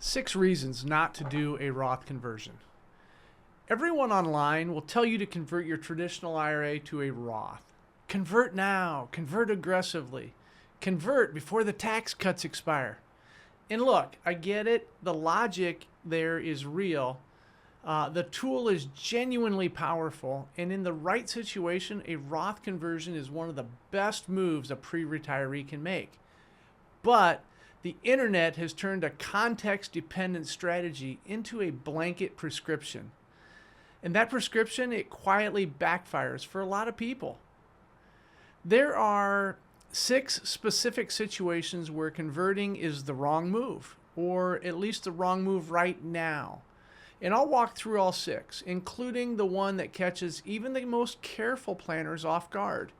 6 reasons not to do a Roth conversion. Everyone online will tell you to convert your traditional IRA to a Roth. Convert now, convert aggressively, convert before the tax cuts expire. And look, I get it, the logic there is real. The tool is genuinely powerful, and in the right situation, a Roth conversion is one of the best moves a pre-retiree can make. But the internet has turned a context-dependent strategy into a blanket prescription. And that prescription, it quietly backfires for a lot of people. There are 6 specific situations where converting is the wrong move, or at least the wrong move right now. And I'll walk through all 6, including the one that catches even the most careful planners off guard.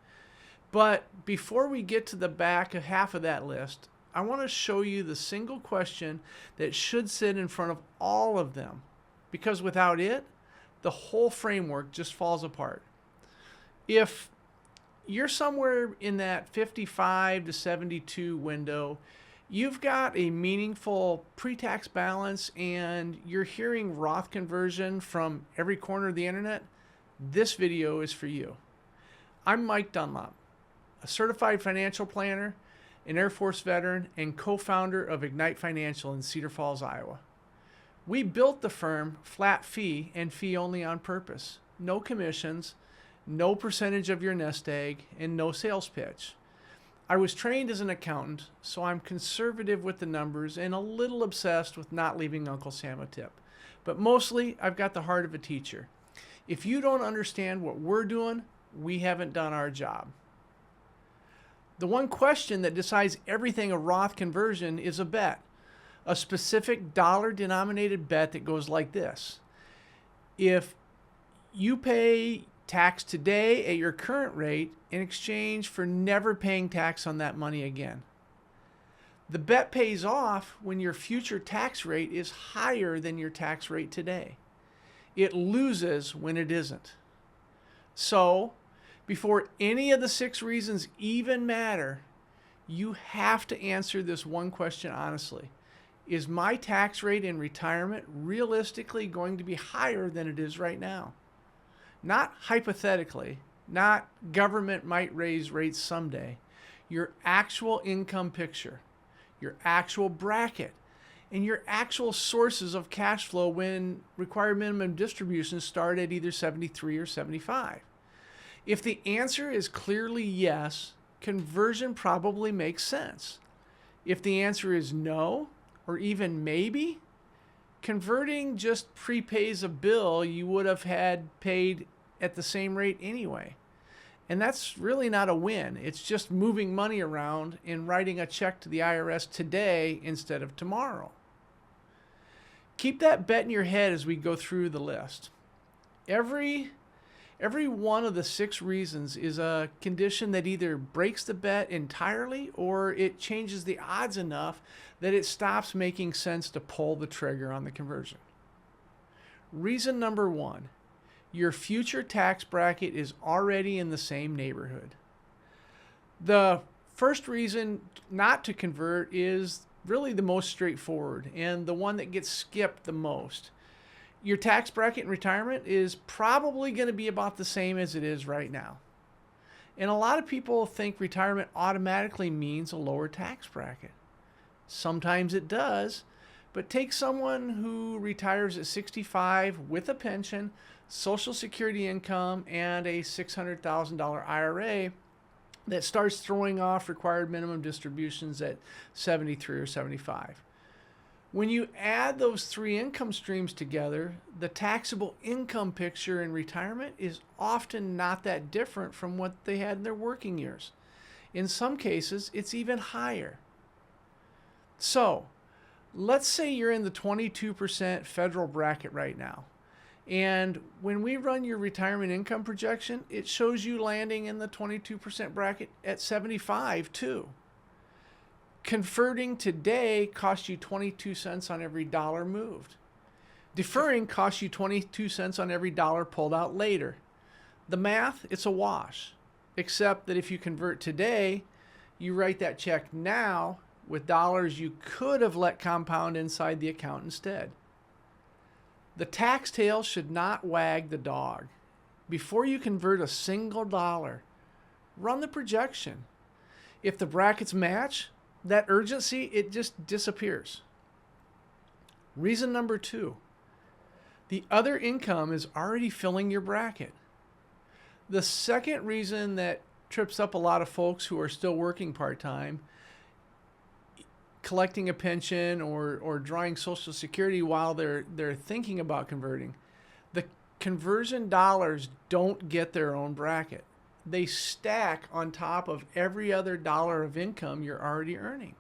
But before we get to the back of half of that list, I want to show you the single question that should sit in front of all of them, because without it, the whole framework just falls apart. If you're somewhere in that 55 to 72 window, you've got a meaningful pre-tax balance, and you're hearing Roth conversion from every corner of the internet, this video is for you. I'm Mike Dunlop, a certified financial planner, an Air Force veteran, and co-founder of Ignite Financial in Cedar Falls, Iowa. We built the firm flat fee and fee only on purpose. No commissions, no percentage of your nest egg, and no sales pitch. I was trained as an accountant, so I'm conservative with the numbers and a little obsessed with not leaving Uncle Sam a tip. But mostly, I've got the heart of a teacher. If you don't understand what we're doing, we haven't done our job. The one question that decides everything a Roth conversion is a bet. A specific dollar-denominated bet that goes like this. If you pay tax today at your current rate in exchange for never paying tax on that money again. The bet pays off when your future tax rate is higher than your tax rate today. It loses when it isn't. So, before any of the 6 reasons even matter, you have to answer this one question honestly. Is my tax rate in retirement realistically going to be higher than it is right now? Not hypothetically, not government might raise rates someday. Your actual income picture, your actual bracket, and your actual sources of cash flow when required minimum distributions start at either 73 or 75. If the answer is clearly yes, conversion probably makes sense. If the answer is no, or even maybe, converting just prepays a bill you would have had paid at the same rate anyway. And that's really not a win. It's just moving money around and writing a check to the IRS today instead of tomorrow. Keep that bet in your head as we go through the list. Every one of the 6 reasons is a condition that either breaks the bet entirely or it changes the odds enough that it stops making sense to pull the trigger on the conversion. Reason number 1, your future tax bracket is already in the same neighborhood. The first reason not to convert is really the most straightforward and the one that gets skipped the most. Your tax bracket in retirement is probably going to be about the same as it is right now. And a lot of people think retirement automatically means a lower tax bracket. Sometimes it does, but take someone who retires at 65 with a pension, Social Security income, and a $600,000 IRA that starts throwing off required minimum distributions at 73 or 75. When you add those 3 income streams together, the taxable income picture in retirement is often not that different from what they had in their working years. In some cases, it's even higher. So, let's say you're in the 22% federal bracket right now. And when we run your retirement income projection, it shows you landing in the 22% bracket at 75 too. Converting today costs you 22 cents on every dollar moved. Deferring costs you 22 cents on every dollar pulled out later. The math, it's a wash, except that if you convert today, you write that check now, with dollars you could have let compound inside the account instead. The tax tail should not wag the dog. Before you convert a single dollar, run the projection. If the brackets match, that urgency, it just disappears. Reason number 2, the other income is already filling your bracket. The second reason that trips up a lot of folks who are still working part-time, collecting a pension or drawing Social Security while they're thinking about converting, the conversion dollars don't get their own bracket. They stack on top of every other dollar of income you're already earning.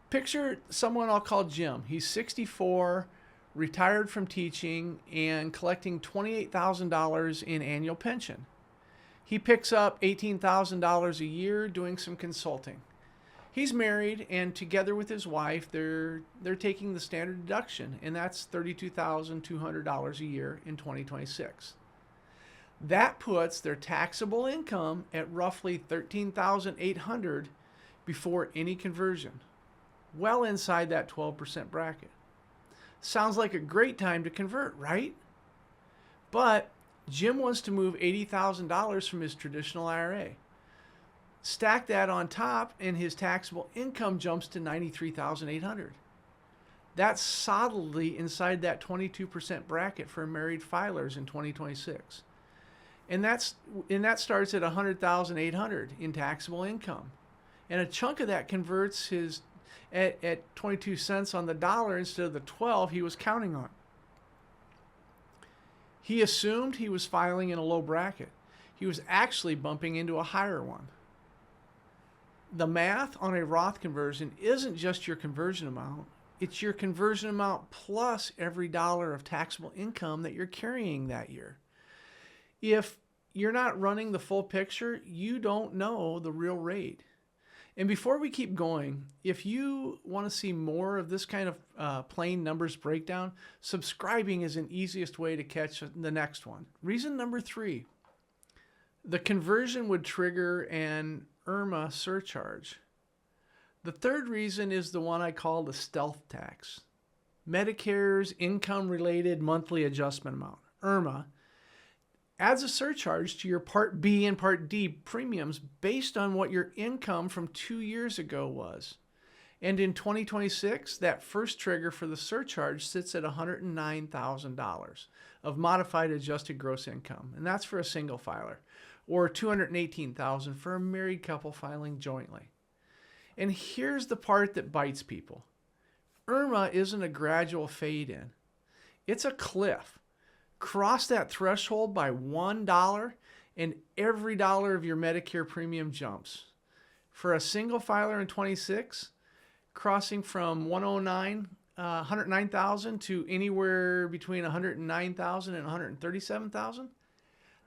Picture someone I'll call Jim. He's 64, retired from teaching, and collecting $28,000 in annual pension. He picks up $18,000 a year doing some consulting. He's married, and together with his wife, they're taking the standard deduction, and that's $32,200 a year in 2026. That puts their taxable income at roughly $13,800 before any conversion, well inside that 12% bracket. Sounds like a great time to convert, right? But Jim wants to move $80,000 from his traditional IRA. Stack that on top, and his taxable income jumps to $93,800. That's solidly inside that 22% bracket for married filers in 2026. And that starts at $100,800 in taxable income. And a chunk of that converts his at 22 cents on the dollar instead of the 12 he was counting on. He assumed he was filing in a low bracket. He was actually bumping into a higher one. The math on a Roth conversion isn't just your conversion amount. It's your conversion amount plus every dollar of taxable income that you're carrying that year. If you're not running the full picture, you don't know the real rate. And before we keep going, if you want to see more of this kind of plain numbers breakdown, subscribing is an easiest way to catch the next one. Reason number 3, the conversion would trigger an IRMA surcharge. The third reason is the one I call the stealth tax. Medicare's income-related monthly adjustment amount, IRMA, adds a surcharge to your Part B and Part D premiums based on what your income from 2 years ago was. And in 2026, that first trigger for the surcharge sits at $109,000 of modified adjusted gross income. And that's for a single filer, or $218,000 for a married couple filing jointly. And here's the part that bites people. IRMA isn't a gradual fade in. It's a cliff. Cross that threshold by $1 and every dollar of your Medicare premium jumps. For a single filer in 26, crossing from 109,000 to anywhere between 109,000 and 137,000,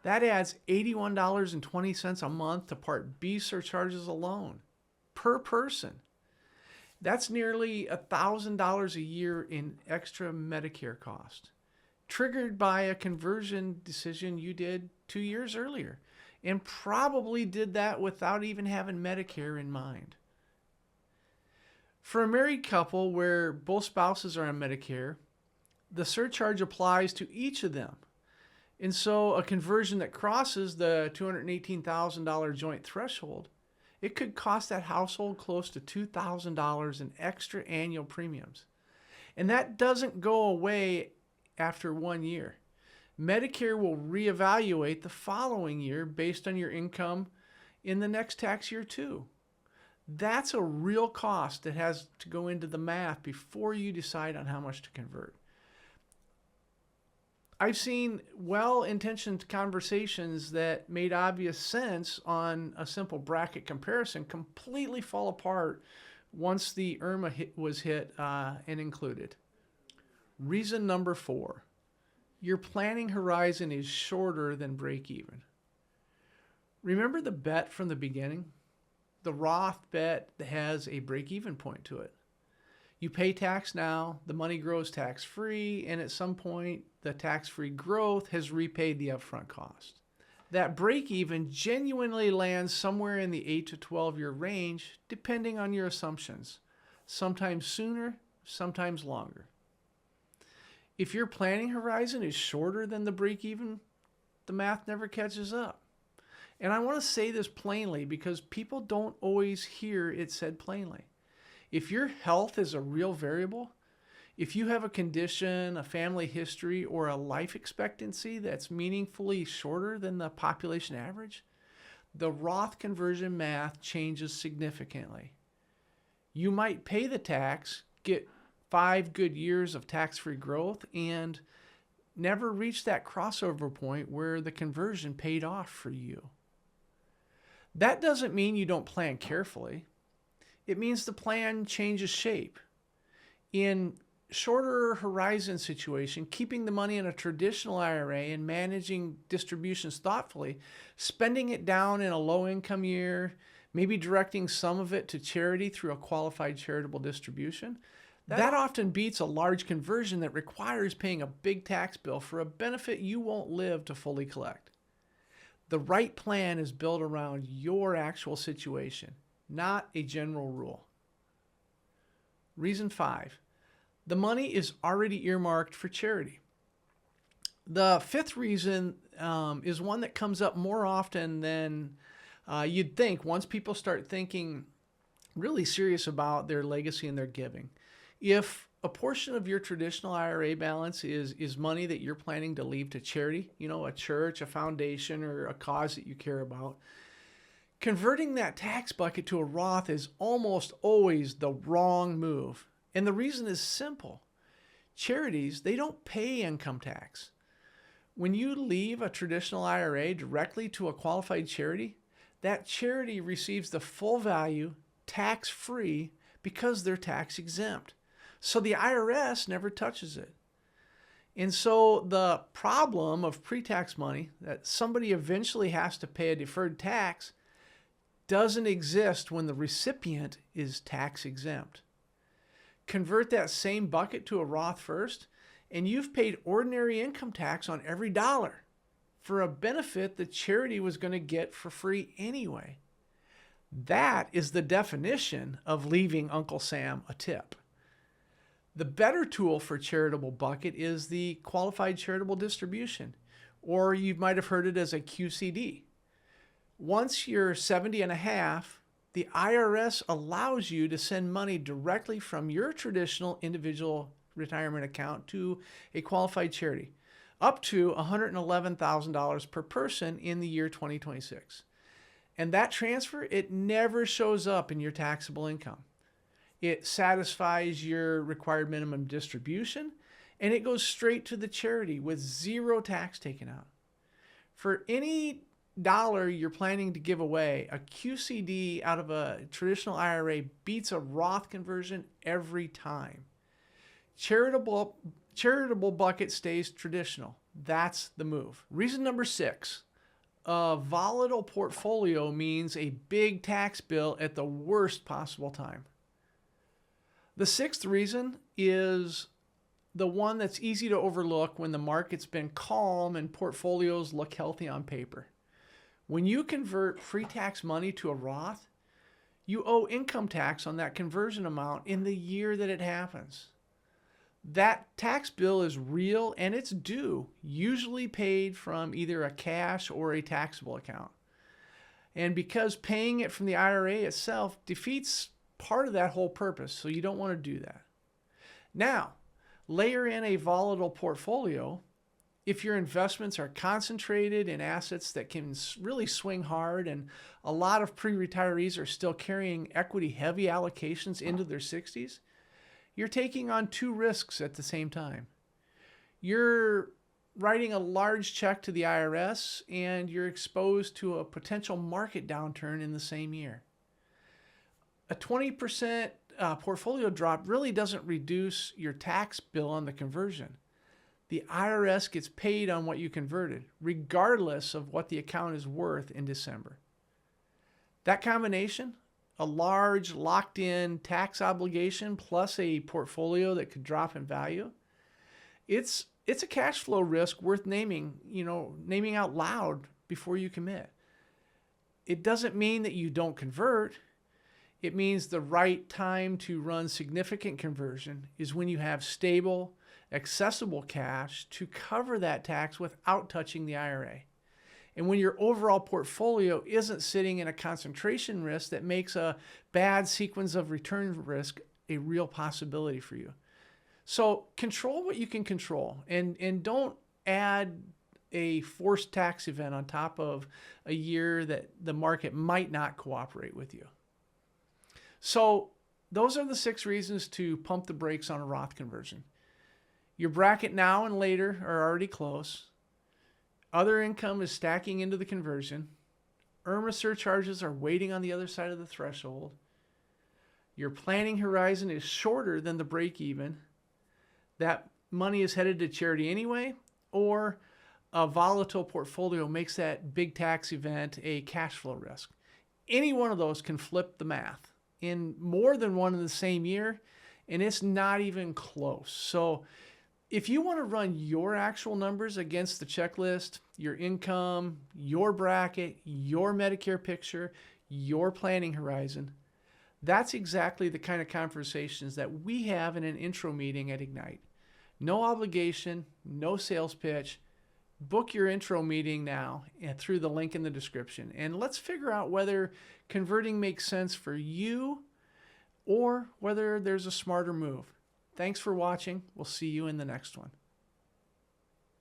that adds $81.20 a month to Part B surcharges alone per person. That's nearly $1,000 a year in extra Medicare cost, triggered by a conversion decision you did 2 years earlier, and probably did that without even having Medicare in mind. For a married couple where both spouses are on Medicare, the surcharge applies to each of them. And so a conversion that crosses the $218,000 joint threshold, it could cost that household close to $2,000 in extra annual premiums. And that doesn't go away after 1 year. Medicare will reevaluate the following year based on your income in the next tax year too. That's a real cost that has to go into the math before you decide on how much to convert. I've seen well-intentioned conversations that made obvious sense on a simple bracket comparison completely fall apart once the IRMA was hit and included. Reason number 4, your planning horizon is shorter than break even. Remember the bet from the beginning? The Roth bet that has a break-even point to it. You pay tax now, the money grows tax-free, and at some point, the tax-free growth has repaid the upfront cost. That break even genuinely lands somewhere in the 8 to 12 year range, depending on your assumptions. Sometimes sooner, sometimes longer. If your planning horizon is shorter than the break even, the math never catches up. And I want to say this plainly because people don't always hear it said plainly. If your health is a real variable, if you have a condition, a family history, or a life expectancy that's meaningfully shorter than the population average, the Roth conversion math changes significantly. You might pay the tax, get 5 good years of tax-free growth, and never reach that crossover point where the conversion paid off for you. That doesn't mean you don't plan carefully. It means the plan changes shape. In shorter horizon situation, keeping the money in a traditional IRA and managing distributions thoughtfully, spending it down in a low income year, maybe directing some of it to charity through a qualified charitable distribution, that often beats a large conversion that requires paying a big tax bill for a benefit you won't live to fully collect. The right plan is built around your actual situation, not a general rule. Reason 5, the money is already earmarked for charity. The 5th reason is one that comes up more often than you'd think once people start thinking really serious about their legacy and their giving. If a portion of your traditional IRA balance is money that you're planning to leave to charity, a church, a foundation, or a cause that you care about, converting that tax bucket to a Roth is almost always the wrong move. And the reason is simple. Charities, they don't pay income tax. When you leave a traditional IRA directly to a qualified charity, that charity receives the full value tax-free because they're tax exempt. So the IRS never touches it. And so the problem of pre-tax money that somebody eventually has to pay a deferred tax doesn't exist when the recipient is tax exempt. Convert that same bucket to a Roth first, and you've paid ordinary income tax on every dollar for a benefit the charity was going to get for free anyway. That is the definition of leaving Uncle Sam a tip. The better tool for charitable bucket is the qualified charitable distribution, or you might have heard it as a QCD. Once you're 70 and a half, the IRS allows you to send money directly from your traditional individual retirement account to a qualified charity, up to $111,000 per person in the year 2026. And that transfer, it never shows up in your taxable income. It satisfies your required minimum distribution, and it goes straight to the charity with zero tax taken out. For any dollar you're planning to give away, a QCD out of a traditional IRA beats a Roth conversion every time. Charitable bucket stays traditional. That's the move. Reason number 6, a volatile portfolio means a big tax bill at the worst possible time. The 6th reason is the one that's easy to overlook when the market's been calm and portfolios look healthy on paper. When you convert pre-tax money to a Roth, you owe income tax on that conversion amount in the year that it happens. That tax bill is real and it's due, usually paid from either a cash or a taxable account. And because paying it from the IRA itself defeats part of that whole purpose, so you don't want to do that. Now, layer in a volatile portfolio. If your investments are concentrated in assets that can really swing hard, and a lot of pre-retirees are still carrying equity-heavy allocations into their 60s, you're taking on 2 risks at the same time. You're writing a large check to the IRS, and you're exposed to a potential market downturn in the same year. A 20% portfolio drop really doesn't reduce your tax bill on the conversion. The IRS gets paid on what you converted, regardless of what the account is worth in December. That combination, a large locked-in tax obligation plus a portfolio that could drop in value, it's a cash flow risk worth naming out loud before you commit. It doesn't mean that you don't convert. It means the right time to run significant conversion is when you have stable, accessible cash to cover that tax without touching the IRA. And when your overall portfolio isn't sitting in a concentration risk that makes a bad sequence of return risk a real possibility for you. So control what you can control, and don't add a forced tax event on top of a year that the market might not cooperate with you. So those are the 6 reasons to pump the brakes on a Roth conversion. Your bracket now and later are already close. Other income is stacking into the conversion. IRMA surcharges are waiting on the other side of the threshold. Your planning horizon is shorter than the break even. That money is headed to charity anyway, or a volatile portfolio makes that big tax event a cash flow risk. Any one of those can flip the math in more than one in the same year, and it's not even close. So if you want to run your actual numbers against the checklist, your income, your bracket, your Medicare picture, your planning horizon, that's exactly the kind of conversations that we have in an intro meeting at Ignite. No obligation, no sales pitch. Book your intro meeting now and through the link in the description. And let's figure out whether converting makes sense for you or whether there's a smarter move. Thanks for watching. We'll see you in the next one.